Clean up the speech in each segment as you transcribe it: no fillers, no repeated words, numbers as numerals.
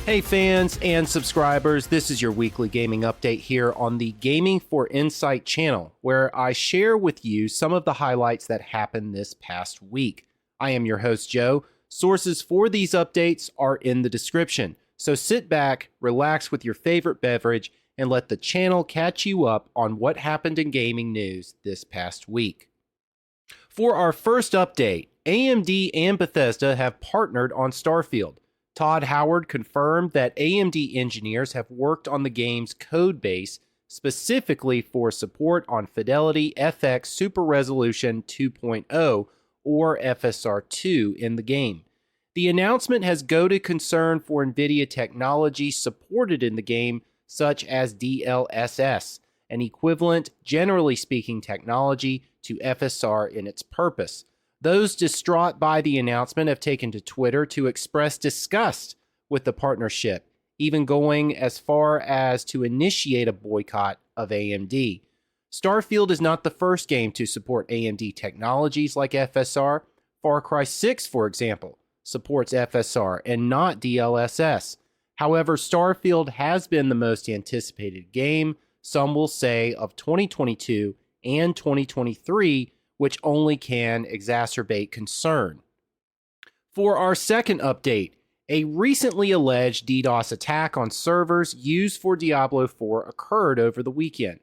Hey fans and subscribers, this is your weekly gaming update here on the Gaming for Insight channel, where I share with you some of the highlights that happened this past week. I am your host, Joe. Sources for these updates are in the description, so sit back, relax with your favorite beverage, and let the channel catch you up on what happened in gaming news this past week. For our first update, AMD and Bethesda have partnered on Starfield. Todd Howard confirmed that AMD engineers have worked on the game's code base specifically for support on Fidelity FX Super Resolution 2.0 or FSR2 in the game. The announcement has goaded concern for NVIDIA technology supported in the game, such as DLSS, an equivalent, generally speaking, technology to FSR in its purpose. Those distraught by the announcement have taken to Twitter to express disgust with the partnership, even going as far as to initiate a boycott of AMD. Starfield is not the first game to support AMD technologies like FSR. Far Cry 6, for example, supports FSR and not DLSS. However, Starfield has been the most anticipated game, some will say, of 2022 and 2023, which only can exacerbate concern. For our second update, a recently alleged DDoS attack on servers used for Diablo 4 occurred over the weekend.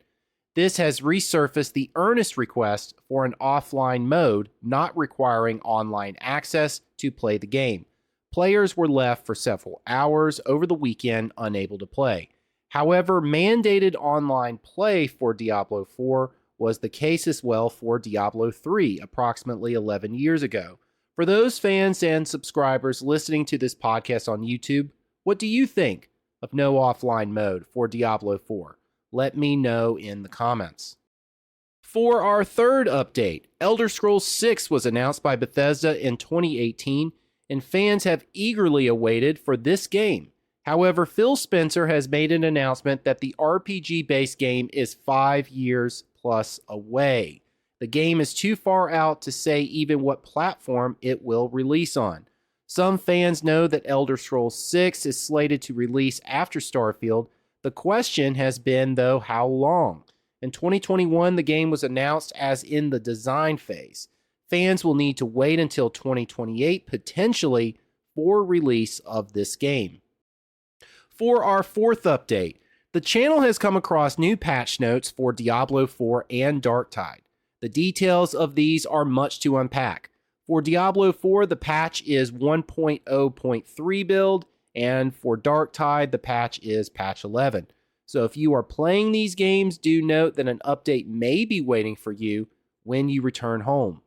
This has resurfaced the earnest request for an offline mode not requiring online access to play the game. Players were left for several hours over the weekend unable to play. However, mandated online play for Diablo 4 was the case as well for Diablo 3 approximately 11 years ago. For those fans and subscribers listening to this podcast on YouTube, what do you think of no offline mode for Diablo 4? Let me know in the comments. For our third update, Elder Scrolls 6 was announced by Bethesda in 2018, and fans have eagerly awaited for this game. However, Phil Spencer has made an announcement that the RPG-based game is 5 years plus away. The game is too far out to say even what platform it will release on. Some fans know that Elder Scrolls 6 is slated to release after Starfield. The question has been, though, how long? In 2021, the game was announced as in the design phase. Fans will need to wait until 2028, potentially, for release of this game. For our fourth update, the channel has come across new patch notes for Diablo 4 and Darktide. The details of these are much to unpack. For Diablo 4, the patch is 1.0.3 build, and for Darktide, the patch is patch 11. So if you are playing these games, do note that an update may be waiting for you when you return home.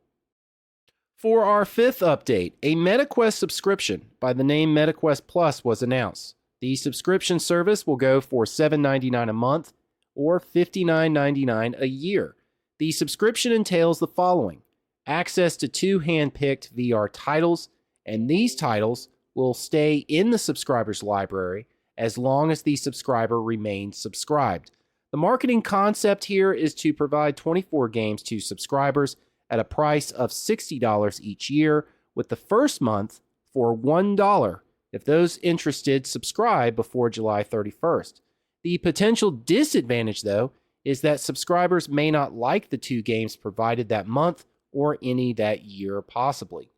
For our fifth update, a MetaQuest subscription by the name MetaQuest Plus was announced. The subscription service will go for $7.99 a month or $59.99 a year. The subscription entails the following: access to 2 hand-picked VR titles, and these titles will stay in the subscriber's library as long as the subscriber remains subscribed. The marketing concept here is to provide 24 games to subscribers at a price of $60 each year, with the first month for $1 if those interested subscribe before July 31st. The potential disadvantage, though, is that subscribers may not like the 2 games provided that month or any that year possibly.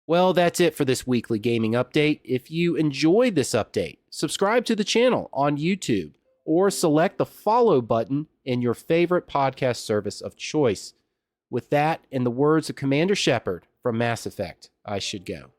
Well, that's it for this weekly gaming update. If you enjoyed this update, subscribe to the channel on YouTube or select the follow button in your favorite podcast service of choice. With that, in the words of Commander Shepard from Mass Effect, I should go.